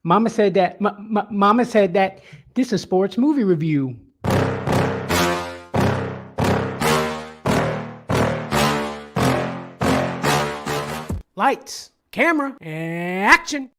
Mama said that this is sports movie review. Lights, camera, action.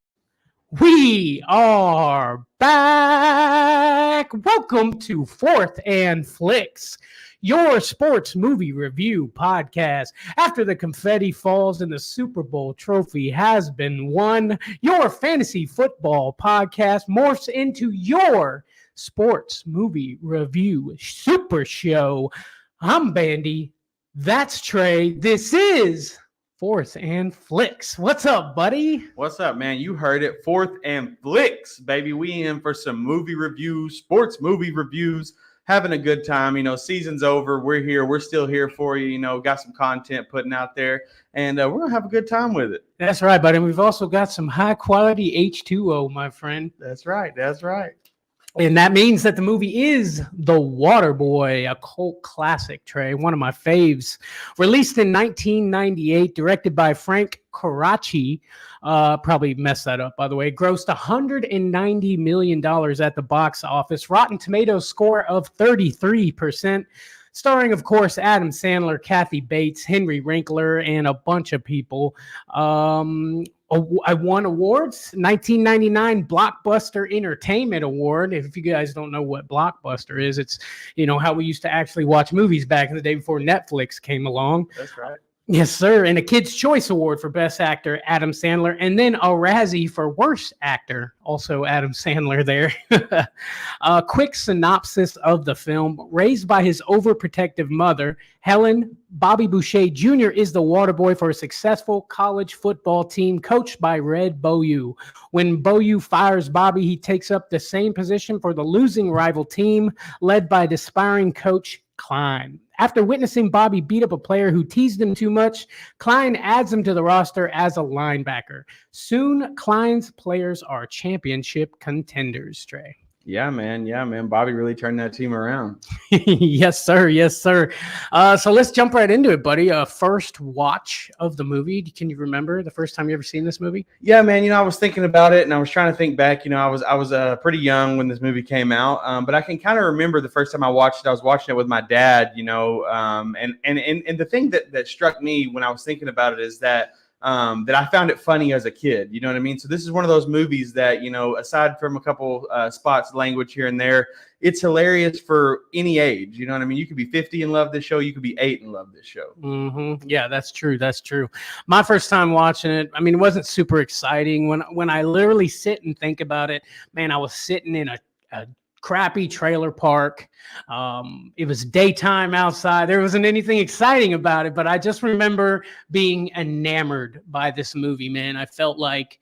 We are back. Welcome to Fourth and Flicks, your sports movie review podcast. After the confetti falls and the Super Bowl trophy has been won, your fantasy football podcast morphs into your sports movie review super show. I'm Bandy. That's Trey. This is Fourth and Flicks. What's up, buddy? What's up, man? You heard it. Fourth and Flicks, baby. We in for some movie reviews, sports movie reviews, having a good time. You know, season's over. We're here. We're still here for you. You know, got some content putting out there, and we're going to have a good time with it. That's right, buddy. We've also got some high-quality H2O, my friend. That's right. That's right. And that means that the movie is The Waterboy, a cult classic, Trey, one of my faves. Released in 1998, directed by Frank Coraci. Probably messed that up, by the way. Grossed $190 million at the box office. Rotten Tomatoes score of 33%. Starring, of course, Adam Sandler, Kathy Bates, Henry Winkler, and a bunch of people. I won awards. 1999 Blockbuster Entertainment Award. If you guys don't know what Blockbuster is, it's, you know, how we used to actually watch movies back in the day before Netflix came along. That's right. Yes, sir. And a Kids' Choice Award for Best Actor, Adam Sandler. And then a Razzie for Worst Actor, also Adam Sandler there. A quick synopsis of the film. Raised by his overprotective mother, Helen, Bobby Boucher Jr. is the water boy for a successful college football team coached by Red Boyu. When Boyu fires Bobby, he takes up the same position for the losing rival team, led by aspiring coach Klein. After witnessing Bobby beat up a player who teased him too much, Klein adds him to the roster as a linebacker. Soon, Klein's players are championship contenders, Trey. Yeah, man. Yeah, man. Bobby really turned that team around. Yes, sir. Yes, sir. So let's jump right into it, buddy. First watch of the movie. Can you remember the first time you ever seen this movie? Yeah, man. You know, I was thinking about it, and I was trying to think back. You know, I was pretty young when this movie came out, but I can kind of remember the first time I watched it. I was watching it with my dad. You know, and the thing that struck me when I was thinking about it is that I found it funny as a kid. You know what I mean? So this is one of those movies that, you know, aside from a couple spots, language here and there, it's hilarious for any age. You know what I mean? You could be 50 and love this show. You could be 8 and love this show. Mm-hmm. Yeah, that's true. That's true. My first time watching it, I mean, it wasn't super exciting. When I literally sit and think about it, man, I was sitting in a crappy trailer park. It was daytime outside. There wasn't anything exciting about it, but I just remember being enamored by this movie, man. I felt like,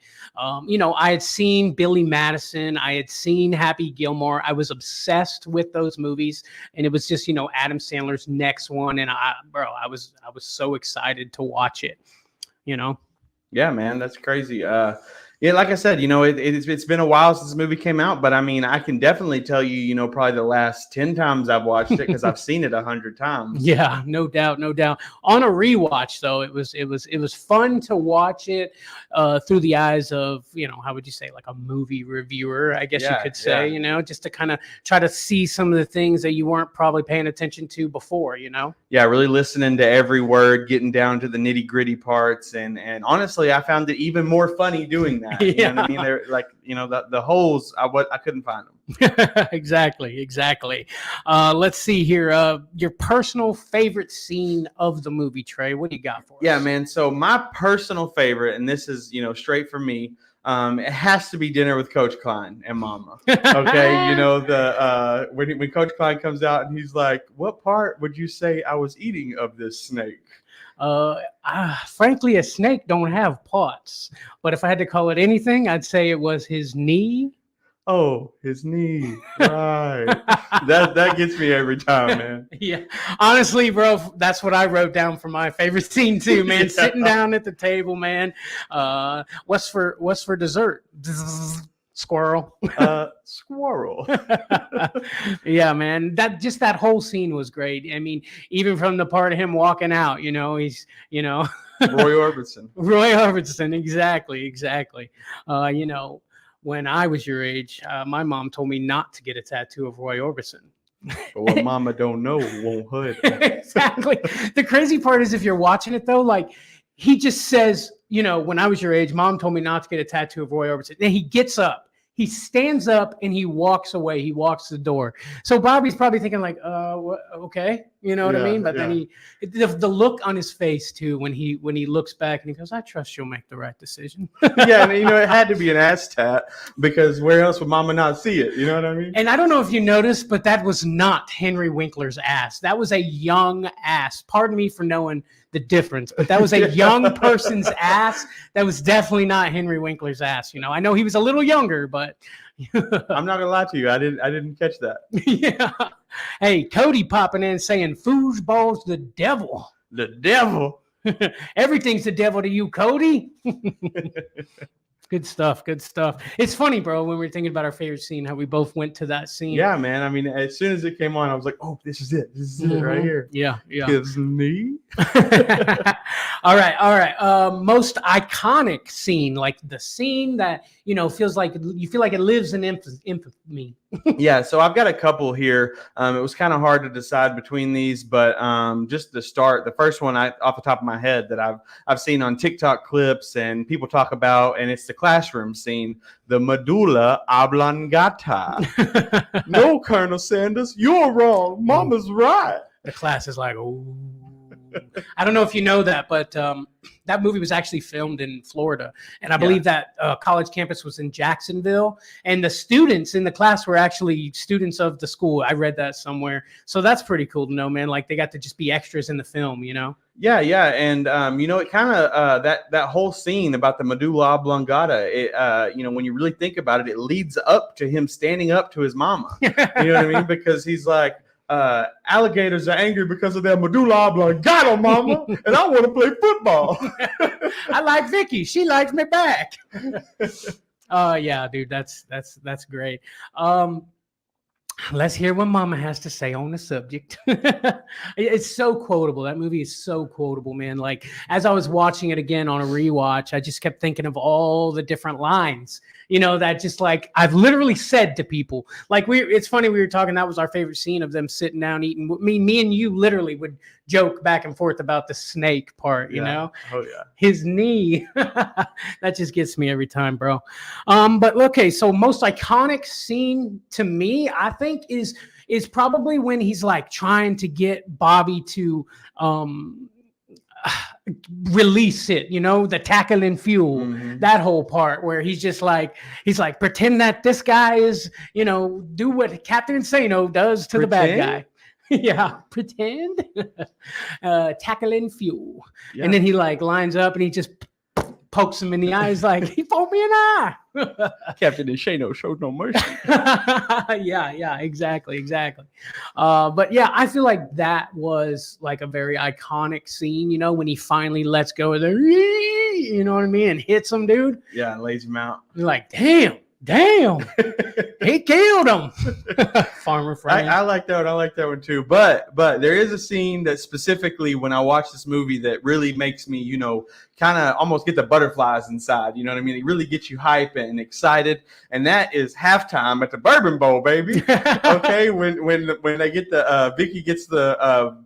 you know, I had seen Billy Madison. I had seen Happy Gilmore. I was obsessed with those movies, and it was just, you know, Adam Sandler's next one. And I was so excited to watch it, you know? Yeah, man, that's crazy. Yeah, like I said, you know, it's been a while since the movie came out, but I mean, I can definitely tell you, you know, probably the last 10 times I've watched it because I've seen it 100 times. Yeah, no doubt, no doubt. On a rewatch, though, it was fun to watch it through the eyes of, you know, how would you say, like a movie reviewer, I guess you could say, you know, just to kind of try to see some of the things that you weren't probably paying attention to before, you know? Yeah, really listening to every word, getting down to the nitty gritty parts, and honestly, I found it even more funny doing that. You know what I mean? They're like, you know, the holes, I couldn't find them. Exactly. Let's see here. Your personal favorite scene of the movie, Trey. What do you got for us? Yeah, man. So my personal favorite, and this is, you know, straight from me, it has to be Dinner with Coach Klein and Mama. Okay, you know, the when Coach Klein comes out and he's like, "What part would you say I was eating of this snake?" Frankly, a snake don't have parts, but if I had to call it anything, I'd say it was his knee. Oh, his knee. Right. that gets me every time, man. Yeah. Honestly, bro, that's what I wrote down for my favorite scene too, man. Yeah. Sitting down at the table, man. What's for dessert? Squirrel. Squirrel. Yeah, man. That whole scene was great. I mean, even from the part of him walking out, you know, he's, you know, Roy Orbison. Exactly. You know, when I was your age, my mom told me not to get a tattoo of Roy Orbison. But what mama don't know won't hurt. Exactly. The crazy part is if you're watching it though, like he just says, you know, when I was your age, mom told me not to get a tattoo of Roy Orbison. Then he gets up. He stands up and he walks away. He walks the door. So Bobby's probably thinking like, okay, you know what I mean? But then the look on his face too, when he looks back and he goes, I trust you'll make the right decision. Yeah, and you know, it had to be an ass tat because where else would mama not see it? You know what I mean? And I don't know if you noticed, but that was not Henry Winkler's ass. That was a young ass. Pardon me for knowing the difference, but that was a young person's ass. That was definitely not Henry Winkler's ass. You know, I know he was a little younger, but I'm not gonna lie to you, I didn't catch that. Yeah. Hey, Cody popping in saying foosball's the devil. The devil. Everything's the devil to you, Cody. Good stuff. Good stuff. It's funny, bro, when we were thinking about our favorite scene, how we both went to that scene. Yeah, man. I mean, as soon as it came on, I was like, oh, this is it. This is it right here. Yeah. Yeah. It's me. All right. Most iconic scene, like the scene that, you know, feels like you feel like it lives in infamy. Yeah, so I've got a couple here. It was kind of hard to decide between these, but just to start, the first one off the top of my head that I've seen on TikTok clips and people talk about, and it's the classroom scene, the medulla oblongata. No, Colonel Sanders, you're wrong. Mama's right. The class is like, oh. I don't know if you know that, but that movie was actually filmed in Florida. And I believe that college campus was in Jacksonville. And the students in the class were actually students of the school. I read that somewhere. So that's pretty cool to know, man. Like they got to just be extras in the film, you know? Yeah. And, you know, it kind of that whole scene about the medulla oblongata, you know, when you really think about it, it leads up to him standing up to his mama. You know what I mean? Because he's like, alligators are angry because of their medulla oblongata, mama, and I want to play football. I like Vicky. She likes me back. Yeah, dude, that's great. Let's hear what mama has to say on the subject. It's so quotable. That movie is so quotable, man. Like as I was watching it again on a rewatch, I just kept thinking of all the different lines, you know, that just like I've literally said to people. Like it's funny, we were talking, that was our favorite scene of them sitting down eating. Me and you literally would joke back and forth about the snake part, you know? Oh yeah. His knee. That just gets me every time, bro. But okay, so most iconic scene to me, I think is probably when he's like trying to get Bobby to release it, you know, the tackling fuel, that whole part where he's like pretend that this guy is, you know, do what Captain Insano does to the bad guy. Yeah, pretend. Tackling fuel. Yeah. And then he like lines up and he just pokes him in the eyes like, he poked me in the eye. Captain Insano showed no mercy. Yeah, exactly. But yeah, I feel like that was like a very iconic scene, you know, when he finally lets go of the, you know what I mean, and hits him, dude. Yeah, and lays him out. You're like, damn, he killed him. Farmer Frank. I like that one. I like that one too. But there is a scene that specifically when I watch this movie that really makes me, you know, kind of almost get the butterflies inside. You know what I mean? It really gets you hype and excited. And that is halftime at the Bourbon Bowl, baby. Okay, when they get the Vicky gets the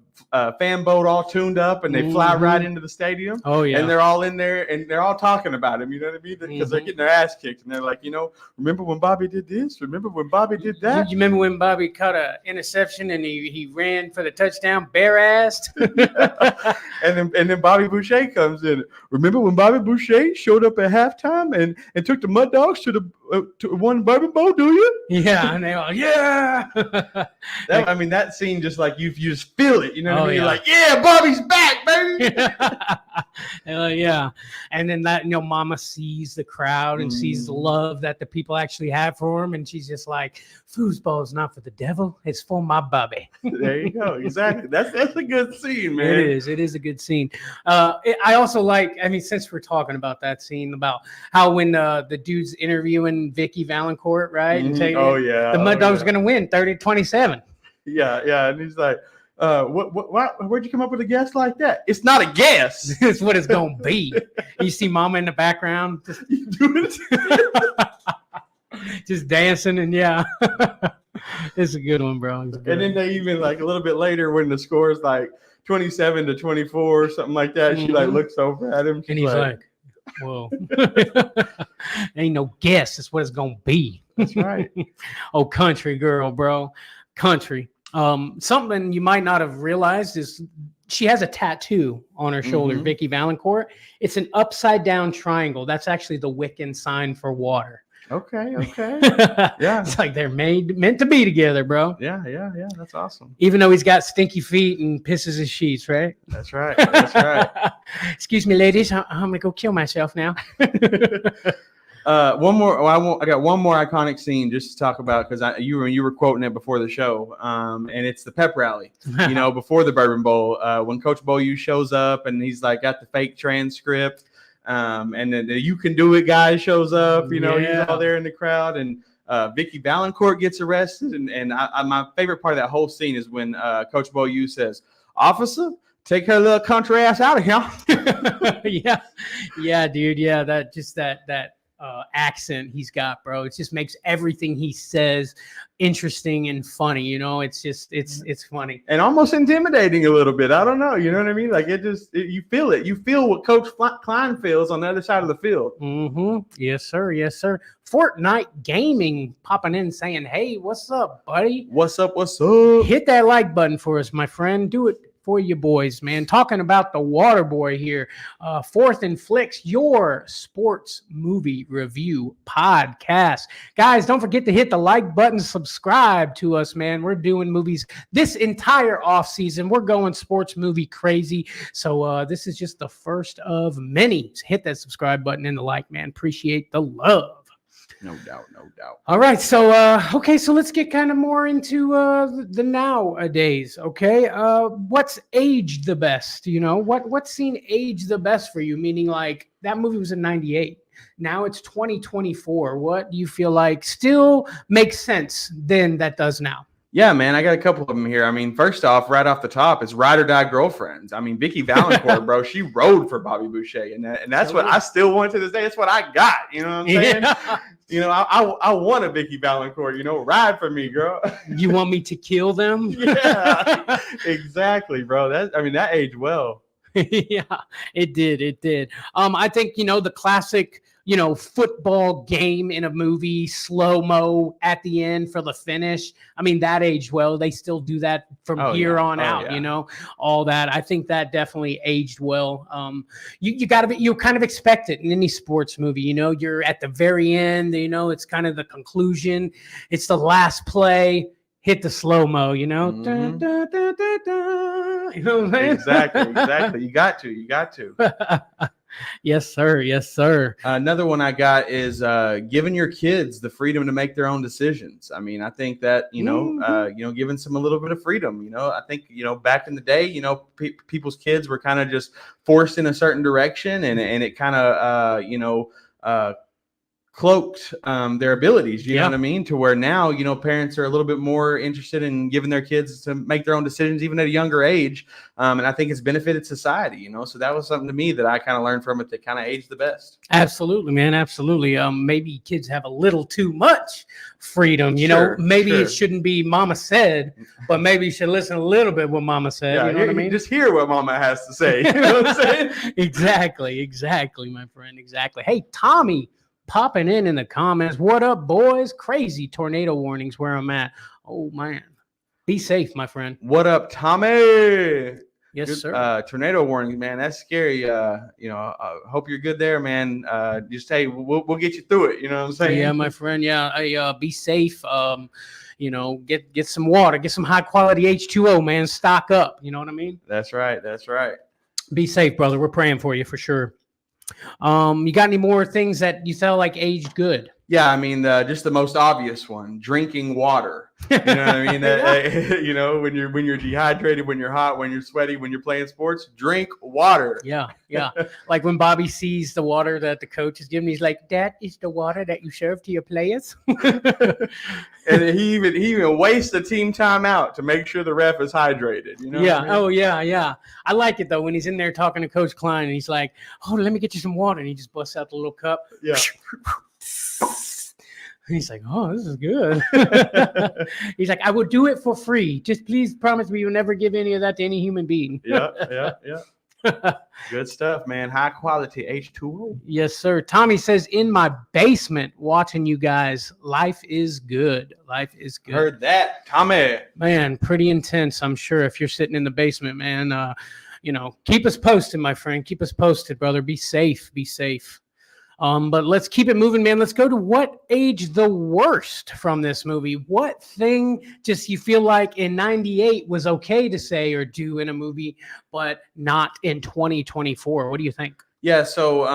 fan boat all tuned up and they fly right into the stadium. Oh yeah. And they're all in there and they're all talking about him, you know what I mean? Because they're getting their ass kicked and they're like, you know, remember when Bobby did this? Remember when Bobby did that? You remember when Bobby caught an interception and he ran for the touchdown bare-assed? and then Bobby Boucher comes in. Remember when Bobby Boucher showed up at halftime and took the Mud Dogs to one Bourbon Bowl, do you? Yeah, and they all, yeah. I mean, that scene just like you just feel it, you know what I mean? You're like, yeah, Bobby's back, baby. Yeah. And then that, you know, mama sees the crowd and sees the love that the people actually have for him. And she's just like, foosball is not for the devil. It's for my Bobby. There you go. Exactly. That's a good scene, man. It is a good scene. I also like, I mean, since we're talking about that scene about how when the dude's interviewing Vicky Valancourt, right? And saying, the Mud Dogs are going to win 30-27. Yeah. And he's like, where'd you come up with a guess like that? It's not a guess. It's what it's gonna be. You see mama in the background. just dancing and yeah. It's a good one, bro. And then they even like a little bit later when the score is like 27-24 or something like that, she like looks over at him and he's like, whoa. Ain't no guess. It's what it's gonna be. That's right. Oh, country girl, bro. Country. Something you might not have realized is she has a tattoo on her shoulder, Vicky Valancourt. It's an upside down triangle. That's actually the Wiccan sign for water. Okay. Yeah. It's like they're meant to be together, bro. Yeah. That's awesome. Even though he's got stinky feet and pisses his sheets, right? That's right. That's right. Excuse me, ladies. I'm gonna go kill myself now. One more. I got one more iconic scene just to talk about because you were quoting it before the show, and it's the pep rally. You know, before the Bourbon Bowl, when Coach Beaulieu shows up and he's like got the fake transcript, and then the "You Can Do It" guy shows up. You know, he's all there in the crowd, and Vicky Valancourt gets arrested. And my favorite part of that whole scene is when Coach Beaulieu says, "Officer, take her little country ass out of here." Yeah, dude. Yeah, that accent he's got, bro. It just makes everything he says interesting and funny. You know, it's funny and almost intimidating a little bit. I don't know. You know what I mean? Like you feel it. You feel what Coach Klein feels on the other side of the field. Yes, sir. Yes, sir. Fortnite Gaming popping in saying, "Hey, what's up, buddy? What's up? What's up? Hit that like button for us, my friend. Do it for you boys, man." Talking about the Waterboy here. Fourth and Flicks, your sports movie review podcast. Guys, don't forget to hit the like button, subscribe to us, man. We're doing movies this entire off season. We're going sports movie crazy. So this is just the first of many. Hit that subscribe button and the like, man. Appreciate the love. No doubt. All right, so so let's get kind of more into the nowadays. Okay, what's aged the best? You know, what's seen age the best for you? Meaning, like that movie was in '98. Now it's 2024. What do you feel like still makes sense than that does now? Yeah, man, I got a couple of them here. I mean, first off, right off the top, it's Ride or Die Girlfriends. I mean, Vicky Valancourt, bro, she rode for Bobby Boucher, and that's what I still want to this day. That's what I got. You know what I'm saying? Yeah. You know, I want a Vicky Valancourt. You know, ride for me, girl. You want me to kill them? Yeah, exactly, bro. That aged well. Yeah, it did. I think, you know, the classic, you know, football game in a movie, slow-mo at the end for the finish. I mean, that aged well. They still do that from here on out, you know, all that. I think that definitely aged well. You kind of expect it in any sports movie, you know, you're at the very end, you know, it's kind of the conclusion. It's the last play. Hit the slow-mo, you know? Mm-hmm. Da, da, da, da. You know what I'm saying? Exactly. You got to. Yes, sir. Another one I got is giving your kids the freedom to make their own decisions. I mean, I think that, you know, giving some a little bit of freedom, you know, I think, you know, back in the day, you know, people's kids were kind of just forced in a certain direction and it kind of, cloaked their abilities, you know what I mean, to where now, you know, parents are a little bit more interested in giving their kids to make their own decisions even at a younger age, and I think it's benefited society, you know. So that was something to me that I kind of learned from it that kind of aged the best. Absolutely, man, absolutely. Maybe kids have a little too much freedom, you know. Maybe it shouldn't be mama said, but maybe you should listen a little bit what mama said. You know what I mean? Just hear what mama has to say. You know what I'm saying? Exactly, my friend. Exactly. Hey, Tommy, popping in the comments. What up, boys? Crazy tornado warnings where I'm at. Oh, man. Be safe, my friend. What up, Tommy? Yes, sir. Tornado warnings, man. That's scary. Hope you're good there, man. Just hey, we'll get you through it. You know what I'm saying? Yeah, my friend. Yeah. Be safe. You know, get some water, get some high quality H2O, man. Stock up. You know what I mean? That's right. Be safe, brother. We're praying for you for sure. You got any more things that you felt like aged good? Yeah, I mean, just the most obvious one: drinking water. You know what I mean? You know, when you're dehydrated, when you're hot, when you're sweaty, when you're playing sports, drink water. Yeah. Like when Bobby sees the water that the coach is giving, he's like, "That is the water that you serve to your players." And he even wastes the team timeout to make sure the ref is hydrated. You know? Yeah. What I mean? Oh, yeah. I like it though when he's in there talking to Coach Klein and he's like, "Oh, let me get you some water," and he just busts out the little cup. Yeah. He's like, oh, this is good. He's like, I will do it for free. Just please promise me you'll never give any of that to any human being. Yeah. Good stuff, man. High quality H2O. Yes, sir. Tommy says, in my basement watching you guys. Life is good. Life is good. Heard that, Tommy. Man, pretty intense, I'm sure, if you're sitting in the basement, man. Keep us posted, my friend. Keep us posted, brother. Be safe. Be safe. But let's keep it moving, man. Let's go to what aged the worst from this movie. What thing just you feel like in 98 was okay to say or do in a movie, but not in 2024? What do you think? Yeah, so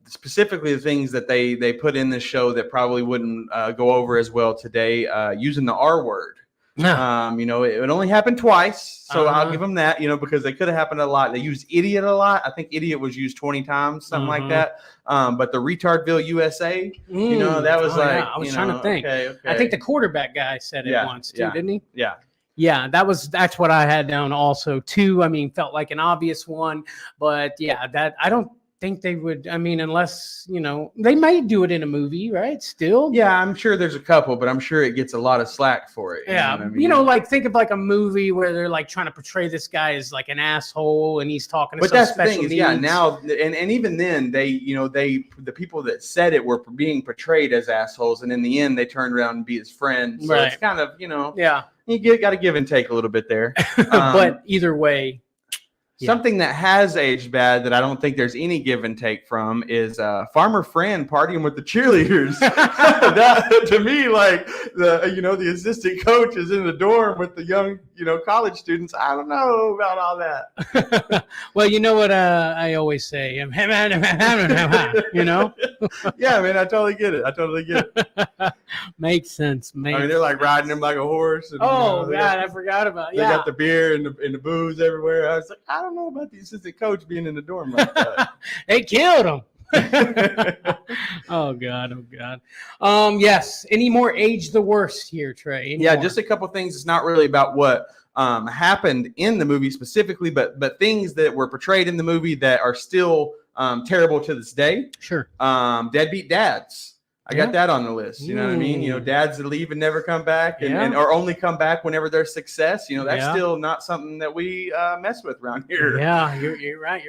specifically the things that they put in this show that probably wouldn't go over as well today, using the R word. It only happened twice, so I'll give them that, because they could have happened a lot. They used idiot a lot. I think idiot was used 20 times, something like that. But the Retardville USA, that was I was trying to think. Okay. I think the quarterback guy said it once too, didn't he? Yeah. Yeah, that's what I had down also too. I mean, felt like an obvious one, but yeah, that I don't think they would. I mean, unless they might do it in a movie, right? Still, yeah, I'm sure there's a couple, but I'm sure it gets a lot of slack for it. Yeah, like think of like a movie where they're like trying to portray this guy as like an asshole, and he's talking to. But some that's the special thing is, needs. now and even then the people that said it were being portrayed as assholes, and in the end they turned around and be his friends. So it's kind of yeah, you got to give and take a little bit there. But either way. Something that has aged bad that I don't think there's any give and take from is Farmer Fran partying with the cheerleaders. That, to me, like the assistant coach is in the dorm with the young college students. I don't know about all that. Well, you know what I always say, Yeah, man, I totally get it. Makes sense. I mean, they're like riding him like a horse. And, God, I forgot about. They got the beer and the booze everywhere. I was like, I don't know about the assistant coach being in the dorm like that. They killed him. Oh God. Yes. Any more age the worst here, Trey? Just a couple things. It's not really about what happened in the movie specifically, but things that were portrayed in the movie that are still terrible to this day. Sure. Deadbeat dads. I got that on the list. You know what I mean? Dads that leave and never come back and or only come back whenever there's success. That's still not something that we mess with around here. Yeah, you're right.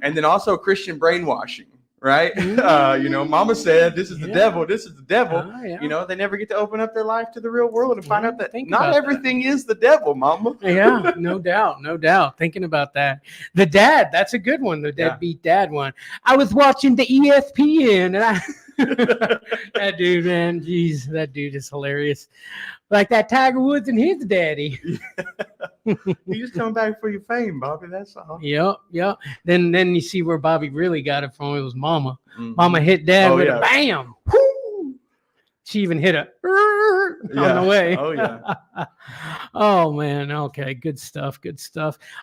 And then also Christian brainwashing, right? Mama said, this is the devil. This is the devil. They never get to open up their life to the real world and find out that not everything is the devil, Mama. Yeah, no doubt. Thinking about that. The dad, that's a good one. The deadbeat dad one. I was watching the ESPN and that dude, man, geez, that dude is hilarious. Like that Tiger Woods and his daddy. You just coming back for your fame, Bobby. That's all. Yep. Then you see where Bobby really got it from. It was Mama. Mm-hmm. Mama hit Dad with a bam. Woo! She even hit a on the way. Oh yeah. Oh man. Okay. Good stuff.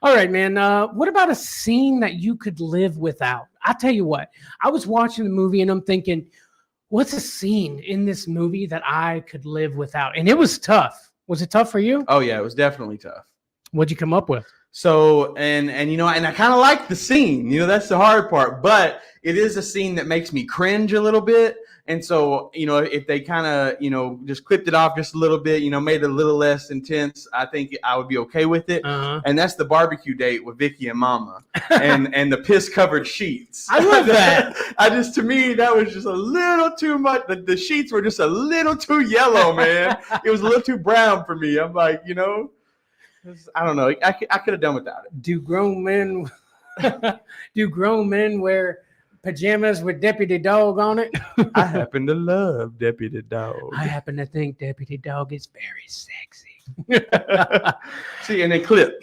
All right, man. What about a scene that you could live without? I'll tell you what. I was watching the movie and I'm thinking, what's a scene in this movie that I could live without? And it was tough. Was it tough for you? Oh yeah, it was definitely tough. What'd you come up with? So, and I kind of like the scene, that's the hard part, but it is a scene that makes me cringe a little bit. And so, if they kind of, just clipped it off just a little bit, made it a little less intense, I think I would be okay with it. Uh-huh. And that's the barbecue date with Vicky and Mama and the piss covered sheets. I love that. To me, that was just a little too much. The sheets were just a little too yellow, man. It was a little too brown for me. I'm like, I don't know. I could have done without it. Do grown men wear pajamas with Deputy Dog on it? I happen to love Deputy Dog. I happen to think Deputy Dog is very sexy. See, and they cut.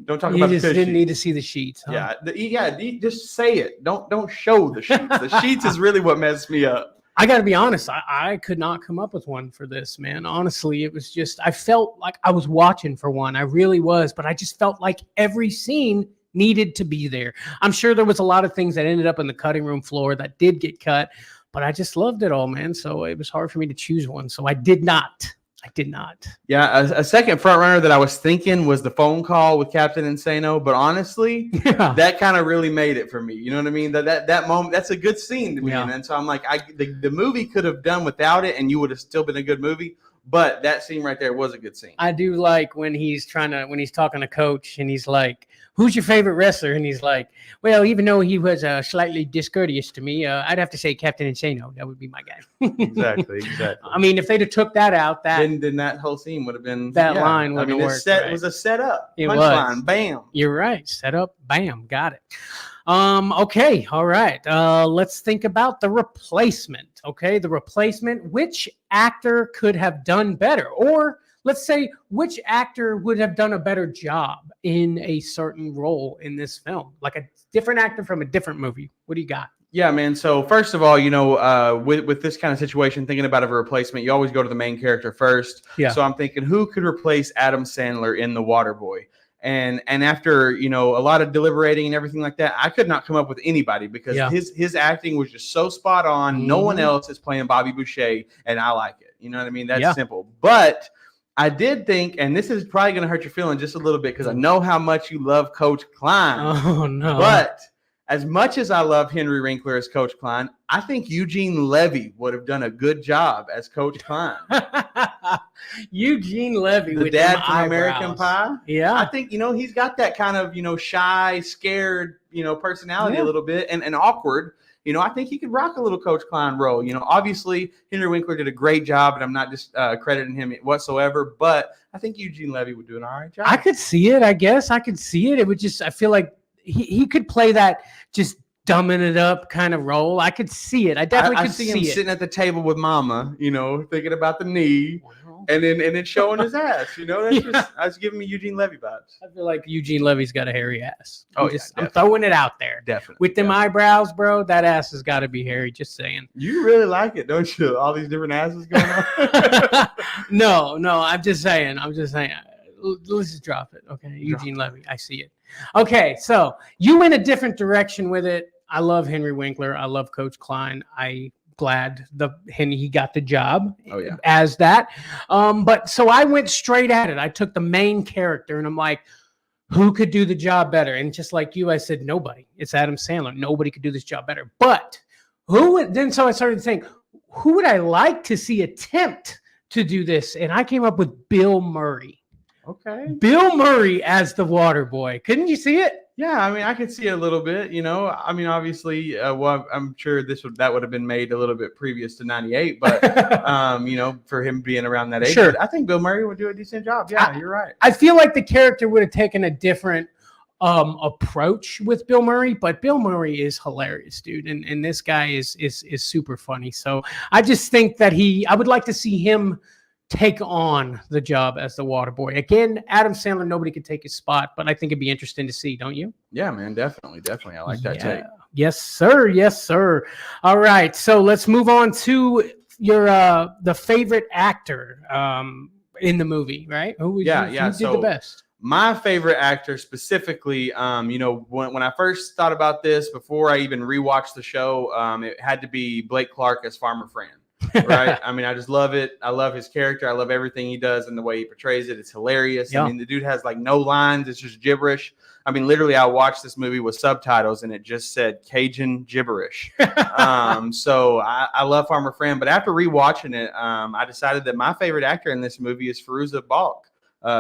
Don't talk about the You just didn't need to see the sheets. Huh? Just say it. Don't show the sheets. The sheets is really what messed me up. I got to be honest. I could not come up with one for this, man. Honestly, it was just, I felt like I was watching for one. I really was, but I just felt like every scene needed to be there. I'm sure there was a lot of things that ended up in the cutting room floor that did get cut, but I just loved it all, man. So it was hard for me to choose one. So I did not I did not. Yeah, a second front runner that I was thinking was the phone call with Captain Insano, but honestly, Yeah. that kind of really made it for me. You know what I mean? That moment, that's a good scene to me, Yeah. and so I'm like, the movie could have done without it, and you would have still been a good movie. But that scene right there was a good scene. I do like when he's talking to Coach and he's like, "Who's your favorite wrestler?" And he's like, "Well, even though he was slightly discourteous to me, I'd have to say Captain Insano. That would be my guy." Exactly. I mean, if they'd have took that out, then that whole scene would have been line would have worked. It was a setup. It punchline, was. Bam. You're right. Set up, bam, got it. Okay, all right. Let's think about the replacement. Okay, the replacement. Which actor could have done better, or let's say which actor would have done a better job in a certain role in this film, like a different actor from a different movie? What do you got? Yeah, man. So first of all, with this kind of situation, thinking about a replacement, you always go to the main character first. Yeah. So I'm thinking, who could replace Adam Sandler in The Waterboy? And after a lot of deliberating and everything like that, I could not come up with anybody because his acting was just so spot on. Mm-hmm. No one else is playing Bobby Boucher, and I like it. You know what I mean? That's simple. But I did think, and this is probably going to hurt your feeling just a little bit because I know how much you love Coach Klein. Oh no! But as much as I love Henry Winkler as Coach Klein, I think Eugene Levy would have done a good job as Coach Klein. Eugene Levy, the with dad from eyebrows. American Pie. Yeah, I think he's got that kind of shy, scared personality a little bit and awkward. I think he could rock a little Coach Klein role. Obviously Henry Winkler did a great job, and I'm not just crediting him whatsoever. But I think Eugene Levy would do an all right job. I could see it. I guess I could see it. It would just. I feel like he could play that just dumbing it up kind of role. I could see it. I definitely could see him it. Sitting at the table with Mama, thinking about the knee, and then showing his ass. That's giving me Eugene Levy vibes. I feel like Eugene Levy's got a hairy ass. I'm throwing it out there. Definitely. With them eyebrows, bro, that ass has got to be hairy. Just saying. You really like it, don't you? All these different asses going on. No, I'm just saying. Let's just drop it. Okay, Eugene Levy. I see it. Okay, so you went a different direction with it. I love Henry Winkler. I love Coach Klein. I'm glad he got the job as that. But so I went straight at it. I took the main character and I'm like, who could do the job better? And just like you, I said, nobody. It's Adam Sandler. Nobody could do this job better. But so I started to think, who would I like to see attempt to do this? And I came up with Bill Murray. Okay. Bill Murray as the Waterboy. Couldn't you see it? Yeah, I mean, I could see it a little bit. I mean, obviously, I'm sure that would have been made a little bit previous to '98, but for him being around that age, sure. I think Bill Murray would do a decent job. Yeah, you're right. I feel like the character would have taken a different approach with Bill Murray, but Bill Murray is hilarious, dude, and this guy is super funny. So I just think that I would like to see him take on the job as the Waterboy. Again, Adam Sandler, nobody could take his spot, but I think it'd be interesting to see, don't you? Yeah, man, definitely. I like that take. Yes, sir. All right, so let's move on to your the favorite actor in the movie, right? Who did the best? My favorite actor specifically, when I first thought about this, before I even rewatched the show, it had to be Blake Clark as Farmer Fran. Right. I mean, I just love it. I love his character. I love everything he does and the way he portrays it. It's hilarious. Yeah. I mean, the dude has like no lines. It's just gibberish. I mean, literally, I watched this movie with subtitles and it just said Cajun gibberish. So I love Farmer Fran. But after rewatching it, I decided that my favorite actor in this movie is Fairuza Balk.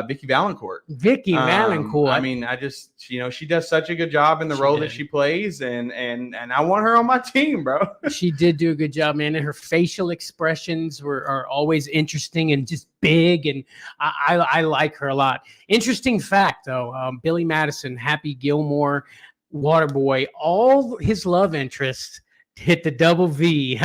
Vicky Valancourt. I mean, I just, she does such a good job in the role that she plays, and I want her on my team, bro. She did do a good job, man. And her facial expressions are always interesting and just big, and I like her a lot. Interesting fact, though, Billy Madison, Happy Gilmore, Waterboy, all his love interests hit the double V. You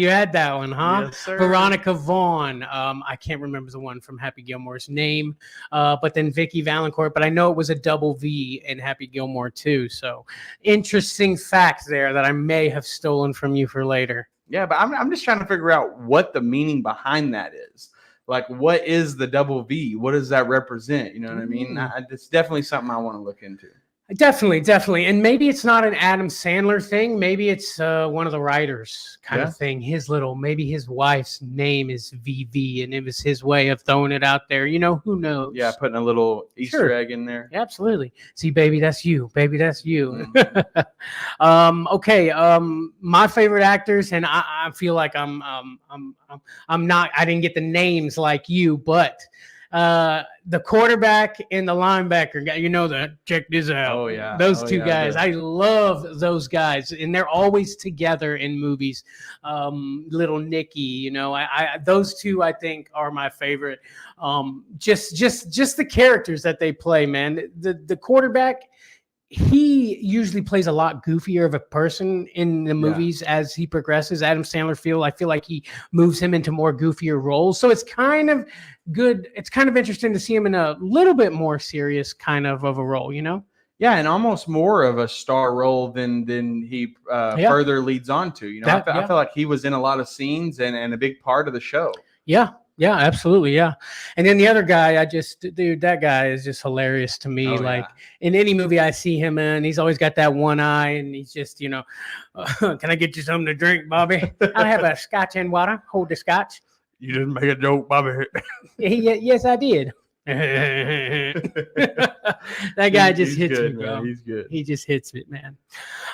had that one, huh? Yes, sir. Veronica Vaughn. I can't remember the one from Happy Gilmore's name, but then Vicky Valancourt. But I know it was a double V in Happy Gilmore too. So interesting fact there that I may have stolen from you for later. Yeah, but I'm just trying to figure out what the meaning behind that is. Like, what is the double V? What does that represent? You know what I mean? It's definitely something I want to look into. Definitely. And maybe it's not an Adam Sandler thing. Maybe it's one of the writers kind of thing. Maybe his wife's name is VV and it was his way of throwing it out there. Who knows? Yeah, putting a little Easter egg in there. Absolutely. See, baby, that's you. Baby, that's you. Okay. My favorite actors, and I feel like I'm not. I didn't get the names like you, but the quarterback and the linebacker guy, that. Check this out. Oh yeah, those two guys. I love those guys, and they're always together in movies. Little Nicky, those two I think are my favorite. Just the characters that they play, man. The quarterback, he usually plays a lot goofier of a person in the movies as he progresses. Adam Sandler I feel like he moves him into more goofier roles. So it's kind of good. It's kind of interesting to see him in a little bit more serious kind of a role, Yeah, and almost more of a star role than he further leads on to. I feel like he was in a lot of scenes and a big part of the show. Yeah, absolutely. Yeah. And then the other guy, that guy is just hilarious to me. In any movie I see him in, he's always got that one eye and he's just, can I get you something to drink, Bobby? I'll have a scotch and water. Hold the scotch. You didn't make a joke, Bobby. Yes, I did. That guy just hits me, bro. Man. He's good. He just hits it, man.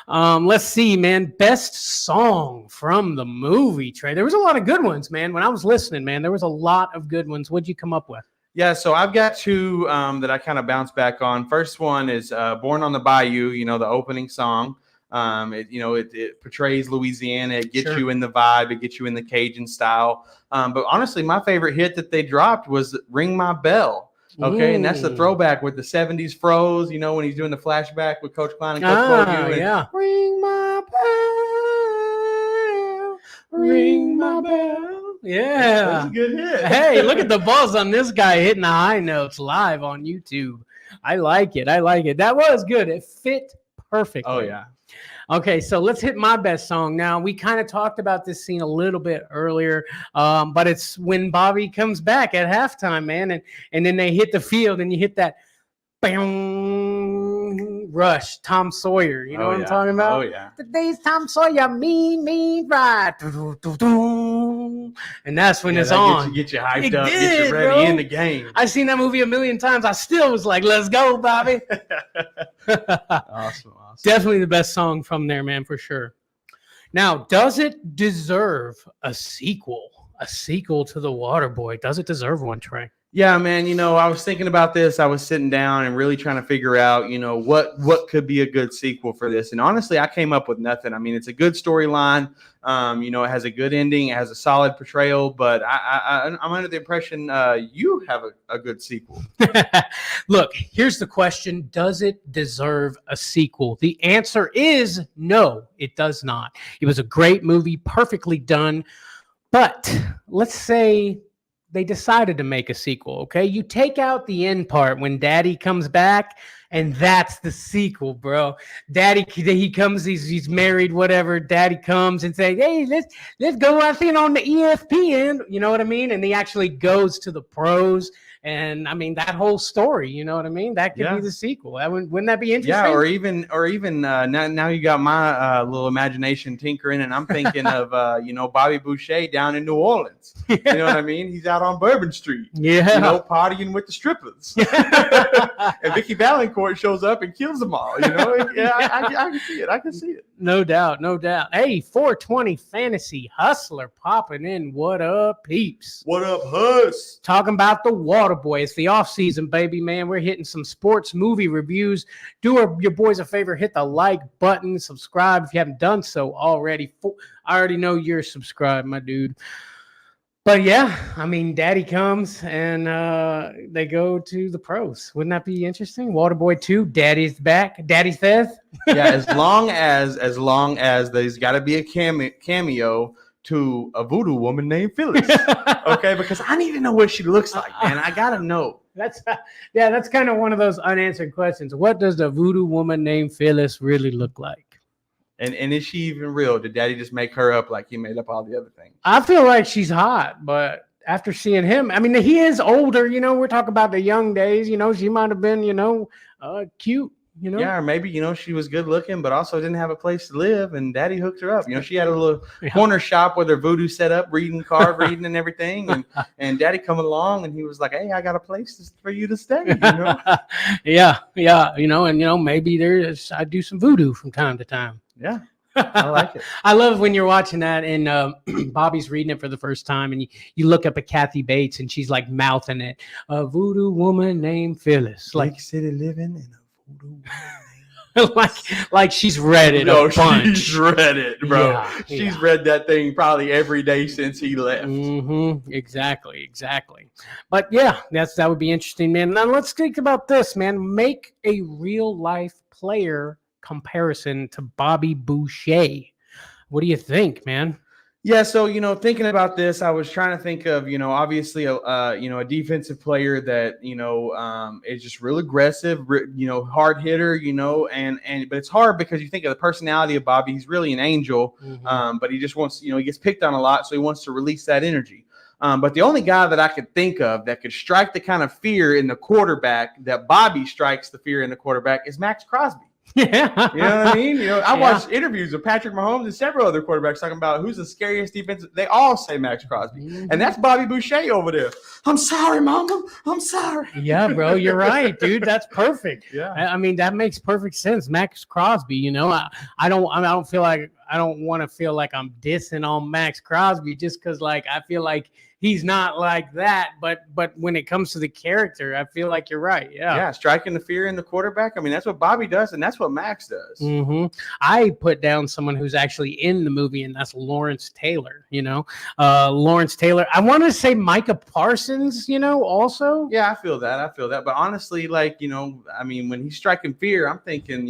Let's see, man. Best song from the movie, Trey. There was a lot of good ones, man. When I was listening, man, there was a lot of good ones. What'd you come up with? Yeah, so I've got two that I kind of bounce back on. First one is "Born on the Bayou." The opening song. It portrays Louisiana. It gets you in the vibe. It gets you in the Cajun style. But honestly, my favorite hit that they dropped was "Ring My Bell." Okay, and that's the throwback with the 70s froze, when he's doing the flashback with Coach Klein and Coach Bogu. Yeah. Ring my bell, ring my bell. Yeah. That's a good hit. Hey, look at the buzz on this guy hitting the high notes live on YouTube. I like it. That was good. It fit perfectly. Oh, yeah. Okay, so let's hit my best song now. We kind of talked about this scene a little bit earlier, but it's when Bobby comes back at halftime, man, and then they hit the field and you hit that bang, Rush, Tom Sawyer. You know what I'm talking about? Oh, yeah. Today's Tom Sawyer, mean ride. And that's when it's on. Get you hyped up, get you ready in the game. I've seen that movie a million times. I still was like, let's go, Bobby. Awesome. Definitely the best song from there, man, for sure. Now, does it deserve a sequel? A sequel to The Waterboy? Does it deserve one, Trey? Yeah, man. I was thinking about this. I was sitting down and really trying to figure out, what could be a good sequel for this. And honestly, I came up with nothing. I mean, it's a good storyline. It has a good ending. It has a solid portrayal. But I'm under the impression you have a good sequel. Look, here's the question. Does it deserve a sequel? The answer is no, it does not. It was a great movie, perfectly done. But let's say they decided to make a sequel, okay? You take out the end part when Daddy comes back, and that's the sequel, bro. Daddy, he comes, he's married, whatever. Daddy comes and says, hey, let's go out there on the ESPN. You know what I mean? And he actually goes to the pros. And I mean, that whole story, you know what I mean? That could be the sequel. Wouldn't that be interesting? Yeah, or even now you got my little imagination tinkering, and I'm thinking of Bobby Boucher down in New Orleans. You know what I mean? He's out on Bourbon Street, partying with the strippers. And Vicky Valancourt shows up and kills them all. Yeah, I can see it. I can see it. No doubt. Hey, 420 Fantasy Hustler popping in. What up, peeps? What up, Hus? Talking about the Waterboy. It's the off season, baby, man. We're hitting some sports movie reviews. Do your boys a favor. Hit the like button. Subscribe if you haven't done so already. I already know you're subscribed, my dude. But yeah, I mean, Daddy comes and they go to the pros. Wouldn't that be interesting? Waterboy 2, Daddy's back. Daddy says. Yeah, as long as there's got to be a cameo to a voodoo woman named Phyllis. Okay, because I need to know what she looks like, man. I gotta know. That's kind of one of those unanswered questions. What does the voodoo woman named Phyllis really look like? And is she even real? Did Daddy just make her up like he made up all the other things? I feel like she's hot, but after seeing him, I mean, he is older. We're talking about the young days. She might have been, cute. you know? Yeah, or maybe, she was good looking, but also didn't have a place to live, and daddy hooked her up. She had a little corner shop with her voodoo set up, reading and everything. And daddy coming along, and he was like, hey, I got a place for you to stay, Yeah. And, maybe I do some voodoo from time to time. Yeah. I like it. I love when you're watching that and Bobby's reading it for the first time and you look up at Kathy Bates and she's like mouthing it. A voodoo woman named Phyllis. Like city living in a voodoo woman. like she's read it a bunch. She's read it, bro. Yeah, she's read that thing probably every day since he left. Mm-hmm. Exactly. But yeah, that would be interesting, man. Now let's think about this, man. Make a real life player comparison to Bobby Boucher. What do you think, man? Yeah, so thinking about this, I was trying to think of obviously a defensive player that is just real aggressive, hard hitter, but it's hard because you think of the personality of Bobby. He's really an angel, but he just wants he gets picked on a lot, so he wants to release that energy. But the only guy that I could think of that could strike the kind of fear in the quarterback that Bobby strikes the fear in the quarterback is Max Crosby. Yeah. You know what I mean? I watched interviews of Patrick Mahomes and several other quarterbacks talking about who's the scariest defense. They all say Max Crosby. And that's Bobby Boucher over there. I'm sorry, mama. I'm sorry. Yeah, bro. You're right, dude. That's perfect. Yeah. I mean, that makes perfect sense. Max Crosby, I don't want to feel like I'm dissing on Max Crosby just because I feel like he's not like that, but when it comes to the character, I feel like you're right. Yeah, striking the fear in the quarterback. I mean, that's what Bobby does, and that's what Max does. I put down someone who's actually in the movie, and that's Lawrence Taylor. Lawrence Taylor. I want to say Micah Parsons. Also. Yeah, I feel that. But honestly, I mean, when he's striking fear, I'm thinking,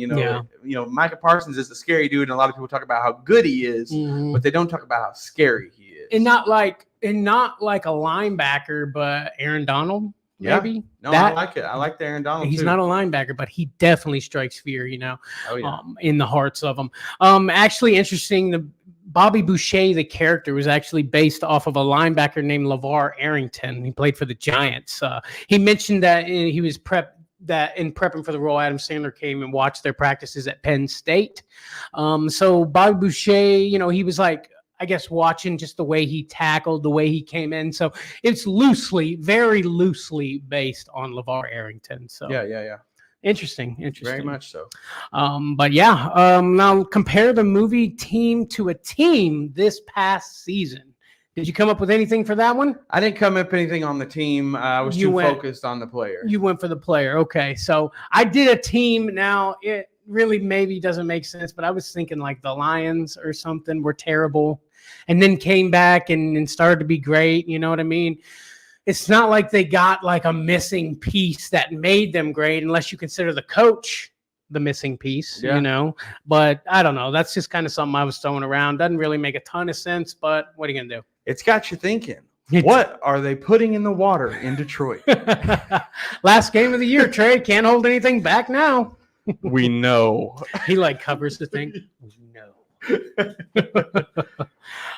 Micah Parsons is a scary dude, and a lot of people talk about how good he is, but they don't talk about how scary he is. And not like a linebacker, but Aaron Donald, maybe. Yeah. No, I like it. I like the Aaron Donald. He's too. not a linebacker, but he definitely strikes fear, Oh, yeah. in the hearts of them. Actually interesting, the Bobby Boucher, the character, was actually based off of a linebacker named LeVar Arrington. He played for the Giants. He mentioned that he was in prepping for the role, Adam Sandler came and watched their practices at Penn State. So Bobby Boucher, he was I guess watching just the way he tackled, the way he came in. So it's very loosely based on LeVar Arrington. So yeah. Interesting. Very much so. But yeah, now compare the movie team to a team this past season. Did you come up with anything for that one? I didn't come up with anything on the team. I was too focused on the player. You went for the player. Okay. So I did a team. Now it really maybe doesn't make sense, but I was thinking the Lions or something were terrible and then came back and started to be great. You know what I mean? It's not like they got a missing piece that made them great unless you consider the coach the missing piece, But I don't know. That's just kind of something I was throwing around. Doesn't really make a ton of sense, but what are you going to do? It's got you thinking. What are they putting in the water in Detroit? Last game of the year, Trey. Can't hold anything back now. We know. He covers the thing. No.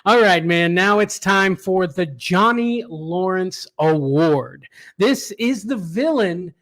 All right, man. Now it's time for the Johnny Lawrence Award. This is the villain,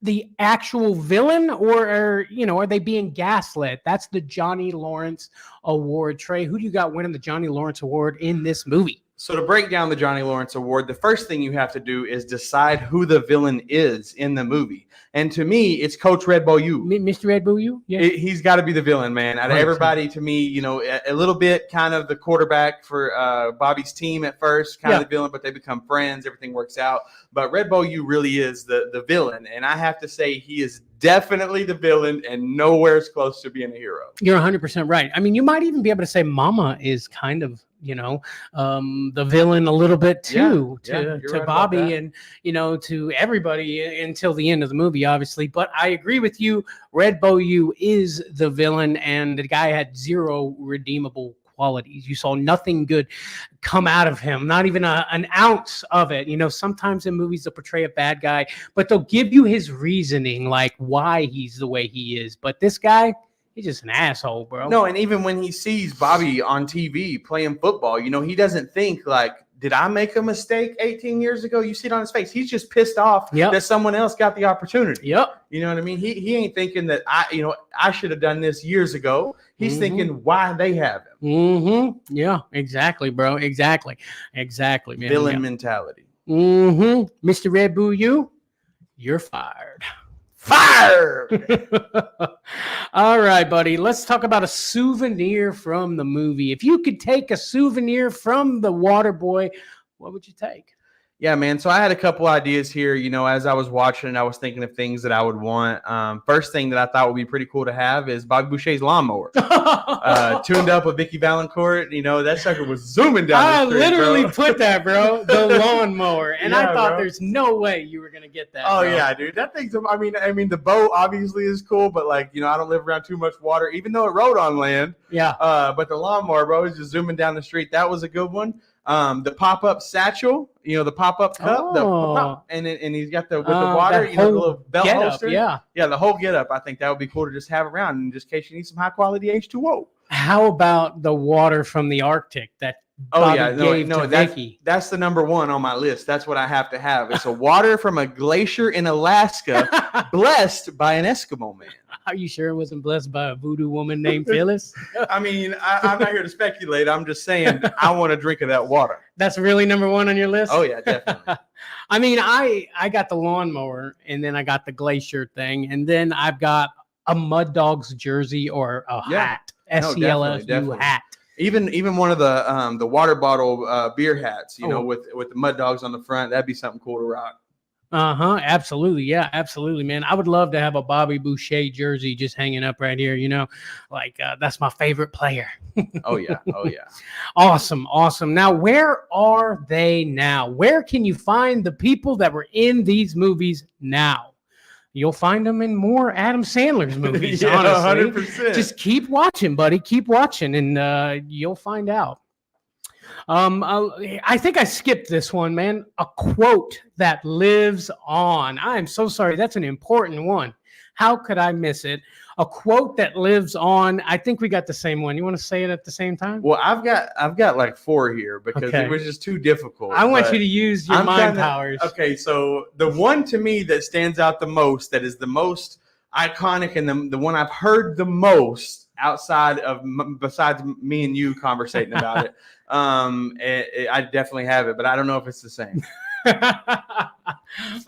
the actual villain, or are they being gaslit? That's the Johnny Lawrence Award. Trey, who do you got winning the Johnny Lawrence Award in this movie? So to break down the Johnny Lawrence Award, the first thing you have to do is decide who the villain is in the movie. And to me, it's Coach Red Bull U. Mr. Red Bull U? Yeah. He's got to be the villain, man. Out of everybody, to me, a little bit kind of the quarterback for Bobby's team at first, kind of the villain, but they become friends. Everything works out. But Red Bull U really is the villain. And I have to say he is definitely the villain and nowhere close to being a hero. You're 100% right. I mean, you might even be able to say Mama is kind of the villain a little bit too, to right Bobby and, to everybody until the end of the movie, obviously. But I agree with you. Red Bull U is the villain, and the guy had zero redeemable qualities. You saw nothing good come out of him, not even an ounce of it. Sometimes in movies they'll portray a bad guy, but they'll give you his reasoning, why he's the way he is. But this guy, he's just an asshole, bro. No, and even when he sees Bobby on TV playing football, he doesn't think did I make a mistake 18 years ago? You see it on his face. He's just pissed off that someone else got the opportunity. Yep. You know what I mean? He ain't thinking that I should have done this years ago. He's thinking why they have him. Yeah, exactly, bro. Exactly, man. Villain mentality. Mr. Red Boo, you're fired. All right, buddy. Let's talk about a souvenir from the movie. If you could take a souvenir from the Waterboy, what would you take? Yeah, man. So I had a couple ideas here. As I was watching, I was thinking of things that I would want. First thing that I thought would be pretty cool to have is Bobby Boucher's lawnmower, tuned up with Vicky Valancourt. That sucker was zooming down the street. I literally put that, bro, the lawnmower, and I thought there's no way you were gonna get that. Oh yeah, dude, that thing's. I mean, the boat obviously is cool, but I don't live around too much water, even though it rode on land. Yeah. But the lawnmower, bro, is just zooming down the street. That was a good one. The pop-up satchel, the pop-up cup, and he's got with the water, the little belt holster. Yeah, the whole get-up. I think that would be cool to just have around, in just case you need some high-quality H2O. How about the water from the Arctic that Bobby gave to Vicky? That's the number one on my list. That's what I have to have. It's a water from a glacier in Alaska, blessed by an Eskimo man. Are you sure it wasn't blessed by a voodoo woman named Phyllis? I mean, I'm not here to speculate. I'm just saying I want a drink of that water. That's really number one on your list? Oh, yeah, definitely. I mean, I got the lawnmower, and then I got the glacier thing, and then I've got a Mud Dogs jersey or a hat, SCLSU hat. Even one of the water bottle beer hats, with the Mud Dogs on the front. That'd be something cool to rock. Absolutely. Yeah, absolutely, man. I would love to have a Bobby Boucher jersey just hanging up right here, that's my favorite player. Oh yeah. Awesome. Now, where are they now? Where can you find the people that were in these movies now? You'll find them in more Adam Sandler's movies, honestly. 100%. Just keep watching, buddy. Keep watching, and you'll find out. I think I skipped this one, man. A quote that lives on. I'm so sorry. That's an important one. How could I miss it? A quote that lives on. I think we got the same one. You want to say it at the same time? Well, I've got like 4 here because it was just too difficult. I want you to use your mind powers. Okay, so the one to me that stands out the most, that is the most iconic, and the one I've heard the most besides me and you conversating about it. I definitely have it, but I don't know if it's the same.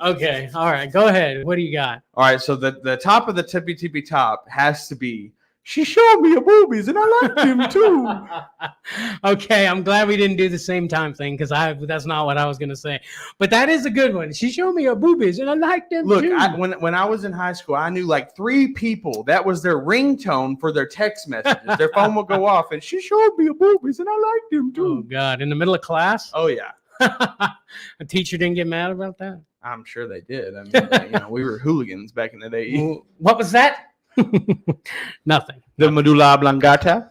Okay. All right. Go ahead. What do you got? All right. So the top of the tippy top has to be, she showed me her boobies and I liked him too. Okay. I'm glad we didn't do the same time thing because that's not what I was going to say. But that is a good one. She showed me her boobies and I liked them too. Look, when I was in high school, I knew like 3 people. That was their ringtone for their text messages. Their phone would go off and she showed me her boobies and I liked them too. Oh, God. In the middle of class? Oh, yeah. A teacher didn't get mad about that? I'm sure they did. I mean, we were hooligans back in the day. What was that? Nothing. The medulla oblongata.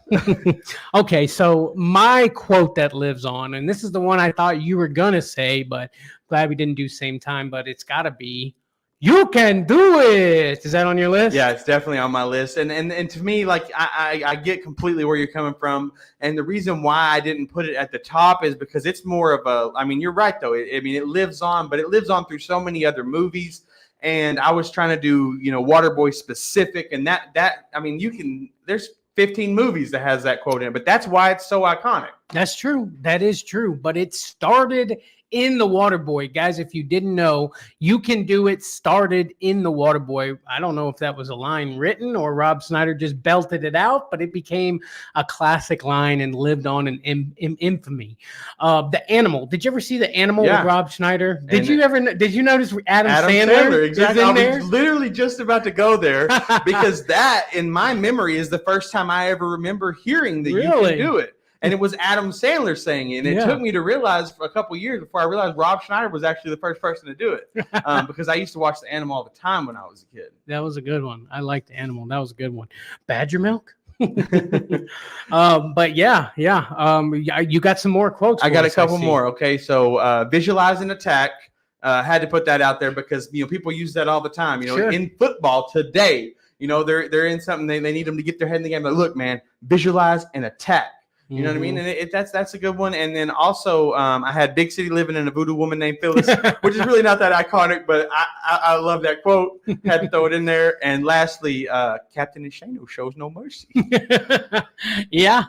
Okay, so my quote that lives on, and this is the one I thought you were gonna say, but glad we didn't do same time, but it's gotta be, you can do it. Is that on your list? Yeah, it's definitely on my list. And to me, like I get completely where you're coming from. And the reason why I didn't put it at the top is because it's more of a, I mean, you're right though. It lives on, but it lives on through so many other movies. And I was trying to do, Waterboy specific, and that I mean, there's 15 movies that has that quote in it, but that's why it's so iconic. That's true. That is true. But it started in the Waterboy, guys. If you didn't know, you can do it. Started in the Waterboy. I don't know if that was a line written or Rob Schneider just belted it out, but it became a classic line and lived on in infamy. The Animal. Did you ever see The Animal with Rob Schneider? Did you notice Adam Sandler? Exactly. I was literally just about to go there because that, in my memory, is the first time I ever remember hearing that you can do it. And it was Adam Sandler saying it. And it took me to realize for a couple years before I realized Rob Schneider was actually the first person to do it. Because I used to watch The Animal all the time when I was a kid. That was a good one. I liked The Animal. That was a good one. Badger Milk? But yeah. You got some more quotes. I got a couple more. Okay. So visualize an attack. Had to put that out there because, people use that all the time. In football today, they're in something. They need them to get their head in the game. But look, man, visualize an attack. You know what I mean? And that's a good one. And then also, I had Big City Living in a Voodoo Woman Named Phyllis, which is really not that iconic, but I love that quote. Had to throw it in there. And lastly, Captain Insano shows no mercy. Yeah,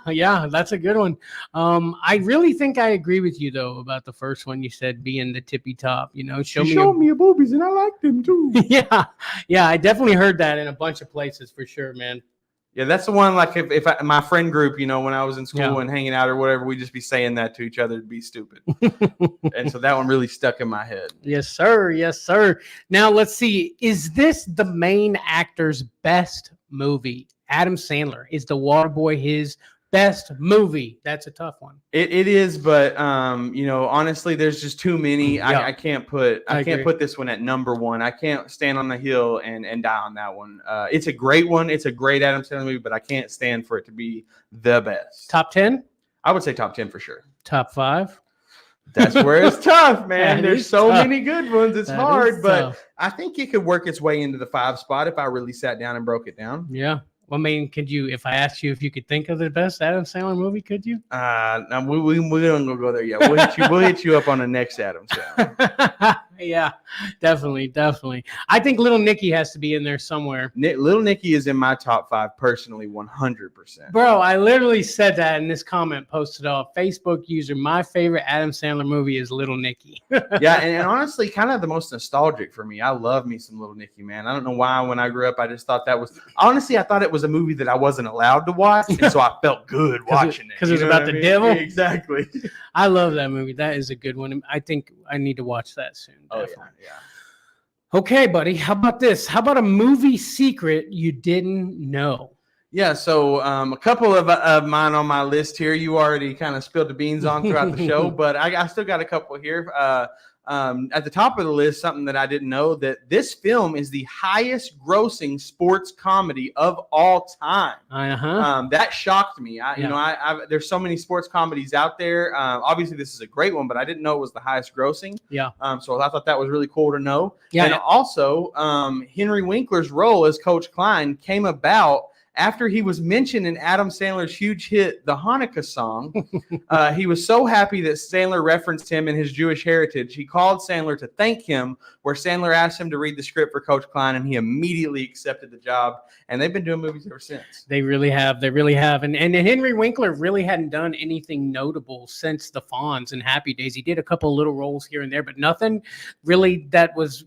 that's a good one. I really think I agree with you though about the first one. You said being the tippy top. You know, Show me your boobies, and I like them too. Yeah, I definitely heard that in a bunch of places for sure, man. Yeah, that's the one. Like if my friend group, you know, when I was in school and hanging out or whatever, we'd just be saying that to each other to be stupid. And so that one really stuck in my head. Yes, sir. Yes, sir. Now let's see. Is this the main actor's best movie? Adam Sandler, is The Waterboy his best movie? That's a tough one. It is, but you know, honestly, there's just too many. I can't put this one at number one. I can't stand on the hill and die on that one. It's a great one. It's a great Adam Sandler movie, but I can't stand for it to be the best. Top 10? I would say top 10 for sure. Top 5? That's where it's tough, man. There's so many good ones. It's hard, but tough. I think it could work its way into the 5 spot if I really sat down and broke it down. Yeah. Well, I mean, could you, if I asked you if you could think of the best Adam Sandler movie, could you? No, we don't go there yet. We'll hit you up on the next Adam Sandler. Yeah, definitely. I think Little Nicky has to be in there somewhere. Little Nicky is in my top 5 personally, 100%. Bro, I literally said that in this comment posted off. Facebook user, my favorite Adam Sandler movie is Little Nicky. Yeah, and honestly, kind of the most nostalgic for me. I love me some Little Nicky, man. I don't know why when I grew up, I just thought that was, honestly, I thought it was a movie that I wasn't allowed to watch, and so I felt good watching it. Because it was about the devil? Exactly. I love that movie. That is a good one. I think I need to watch that soon. Definitely. Oh, yeah. Okay, buddy. How about this? How about a movie secret you didn't know? Yeah, so a couple of mine on my list here. You already kind of spilled the beans on throughout the show, but I still got a couple here. At the top of the list, something that I didn't know, that this film is the highest grossing sports comedy of all time. That shocked me. There's so many sports comedies out there. Obviously, this is a great one, but I didn't know it was the highest grossing. Yeah. So I thought that was really cool to know. Yeah. And also, Henry Winkler's role as Coach Klein came about after he was mentioned in Adam Sandler's huge hit, the Hanukkah song. He was so happy that Sandler referenced him and his Jewish heritage. He called Sandler to thank him, where Sandler asked him to read the script for Coach Klein, and he immediately accepted the job. And they've been doing movies ever since. They really have. And Henry Winkler really hadn't done anything notable since the Fonz and Happy Days. He did a couple of little roles here and there, but nothing really that was,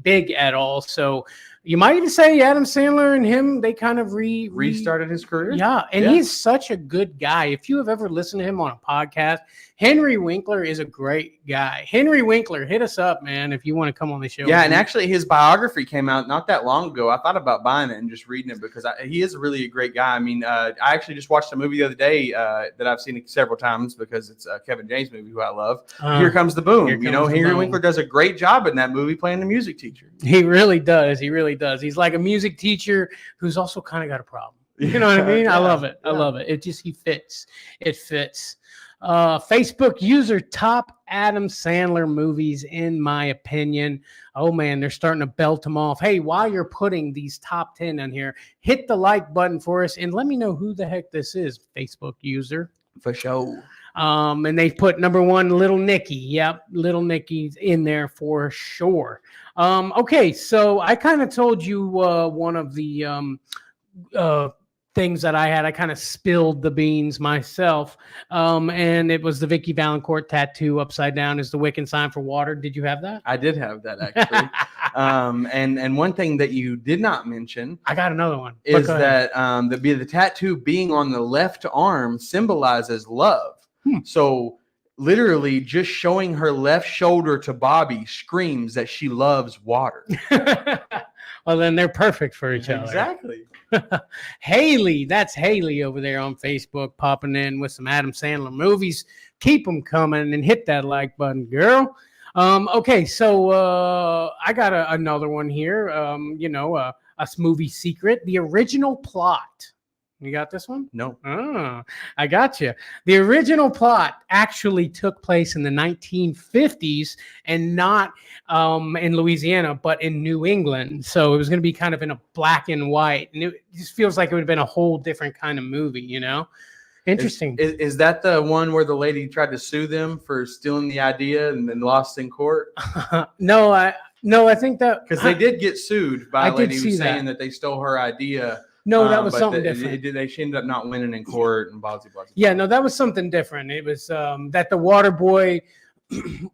big at all. So you might even say Adam Sandler and him, they kind of restarted his career. Yeah, and he's such a good guy. If you have ever listened to him on a podcast, Henry Winkler is a great guy. Henry Winkler, hit us up, man, if you want to come on the show. Yeah, and actually his biography came out not that long ago. I thought about buying it and just reading it because he is really a great guy. I mean, I actually just watched a movie the other day that I've seen several times because it's a Kevin James movie who I love. Here Comes the Boom. Henry Winkler does a great job in that movie playing the music teacher. He really does. He's like a music teacher who's also kind of got a problem. You know what I mean? I love it. I love it. He fits. It fits. Facebook user top Adam Sandler movies, in my opinion. Oh man, they're starting to belt them off. Hey, while you're putting these top 10 on here, hit the like button for us and let me know who the heck this is, Facebook user. For sure. And they put number 1, Little Nicky. Yep, Little Nicky's in there for sure. Okay, so I kind of told you one of the things that I had. I kind of spilled the beans myself, and it was the Vicky Valancourt tattoo upside down is the Wiccan sign for water. Did you have that? I did have that, actually. And one thing that you did not mention, I got another one, is that the tattoo being on the left arm symbolizes love. So literally just showing her left shoulder to Bobby screams that she loves water. Well, then they're perfect for each other. Exactly. Haley, that's Haley over there on Facebook popping in with some Adam Sandler movies. Keep them coming and hit that like button, girl. Okay, so I got another one here. A movie secret, the original plot. You got this one? No. Oh, I got you. The original plot actually took place in the 1950s and not in Louisiana, but in New England. So it was going to be kind of in a black and white. And it just feels like it would have been a whole different kind of movie, Interesting. Is that the one where the lady tried to sue them for stealing the idea and then lost in court? No, I think that because they did get sued by a lady who was saying that they stole her idea. No, that was but something different. She ended up not winning in court and blah, blah, blah. Yeah, no, that was something different. It was that the Waterboy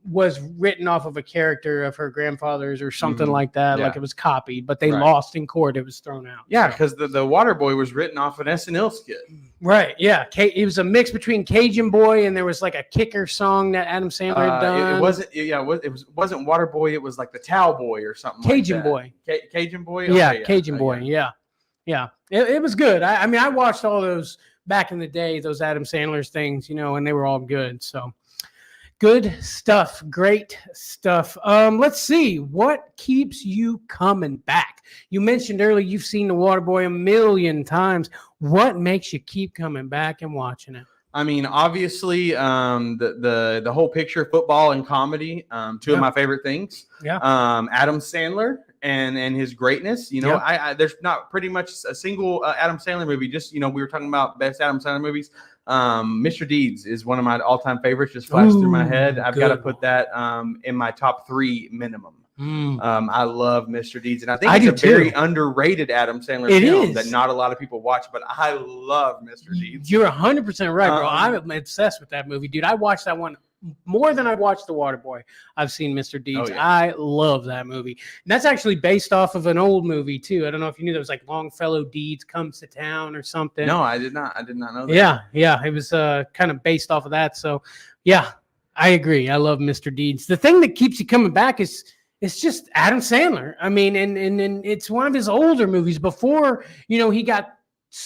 was written off of a character of her grandfather's or something like that. Like it was copied, but they lost in court. It was thrown out. Yeah, because the Waterboy was written off an SNL skit. Right. Yeah. It was a mix between Cajun Boy and there was like a kicker song that Adam Sandler had done. It wasn't. Yeah, it wasn't Waterboy. It was like the Towel Boy or something. Cajun like Boy. Cajun Boy. Yeah, Cajun Boy. Yeah. It was good. I mean, I watched all those back in the day, those Adam Sandler's things, and they were all good. So. Good stuff. Great stuff. Let's see. What keeps you coming back? You mentioned earlier you've seen The Waterboy a million times. What makes you keep coming back and watching it? I mean, obviously, the whole picture, football and comedy, two of my favorite things. Yeah. Adam Sandler and his greatness. There's not pretty much a single Adam Sandler movie. Just we were talking about best Adam Sandler movies. Mr. Deeds is one of my all-time favorites. Just flashed through my head. I've got to put that in my top 3 minimum. I love Mr. Deeds, and I think it's a very underrated Adam Sandler film that not a lot of people watch. But I love Mr. Deeds. You're 100% right, bro. I'm obsessed with that movie, dude. I watched that one more than I watched The Waterboy. I've seen Mr. Deeds. I love that movie. And that's actually based off of an old movie too. I don't know if you knew there was like Longfellow Deeds Comes to Town or something. No, I did not know that. Yeah. It was kind of based off of that. So yeah, I agree. I love Mr. Deeds. The thing that keeps you coming back is it's just Adam Sandler. I mean, and it's one of his older movies before, he got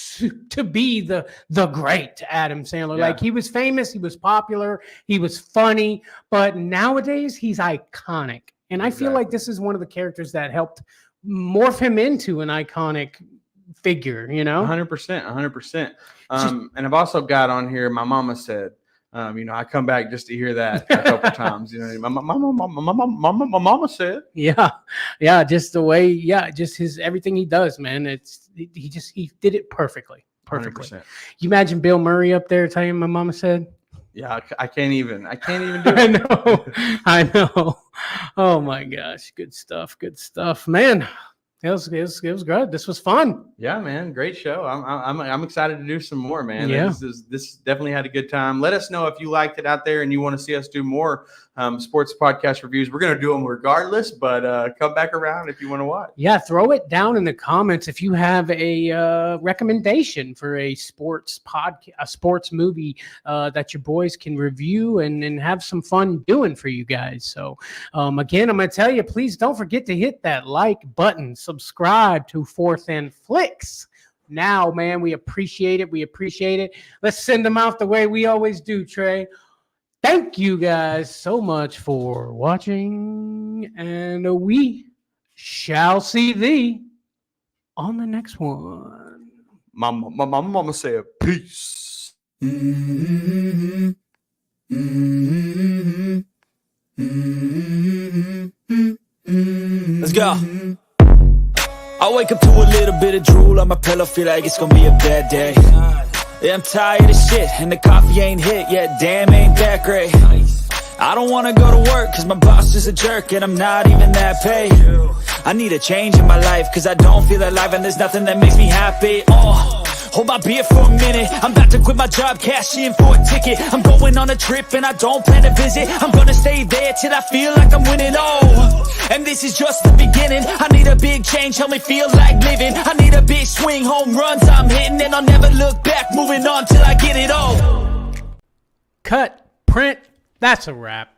to be the great Adam Sandler. Like he was famous, he was popular, he was funny, but nowadays he's iconic. And I feel like this is one of the characters that helped morph him into an iconic figure, 100%. And I've also got on here, my mama said, I come back just to hear that a couple times. My mama said, just the way, just his everything he does, man. He did it perfectly. 100%. You imagine Bill Murray up there telling my mama said. Yeah, I can't even do it. I know. Oh my gosh, good stuff, man. It was good. This was fun. Yeah, man. Great show. I'm excited to do some more, man. Yeah. This definitely had a good time. Let us know if you liked it out there and you want to see us do more sports podcast reviews. We're going to do them regardless, but come back around if you want to watch. Yeah, throw it down in the comments if you have a recommendation for a sports movie that your boys can review and have some fun doing for you guys. So again, I'm going to tell you, please don't forget to hit that like button. Subscribe to Fourth and Flicks. Now, man, we appreciate it. Let's send them out the way we always do, Trey. Thank you guys so much for watching, and we shall see thee on the next one. My mama said peace. Let's go. I wake up to a little bit of drool on my pillow, feel like it's gonna be a bad day. Yeah, I'm tired of shit, and the coffee ain't hit yet, damn, ain't that great. I don't wanna go to work, cause my boss is a jerk, and I'm not even that paid. I need a change in my life, cause I don't feel alive, and there's nothing that makes me happy. Hold my beer for a minute, I'm about to quit my job, cash in for a ticket. I'm going on a trip and I don't plan to visit. I'm gonna stay there till I feel like I'm winning, and this is just the beginning. I need a big change, help me feel like living. I need a big swing, home runs I'm hitting, and I'll never look back, moving on till I get it all. Cut, print, that's a wrap.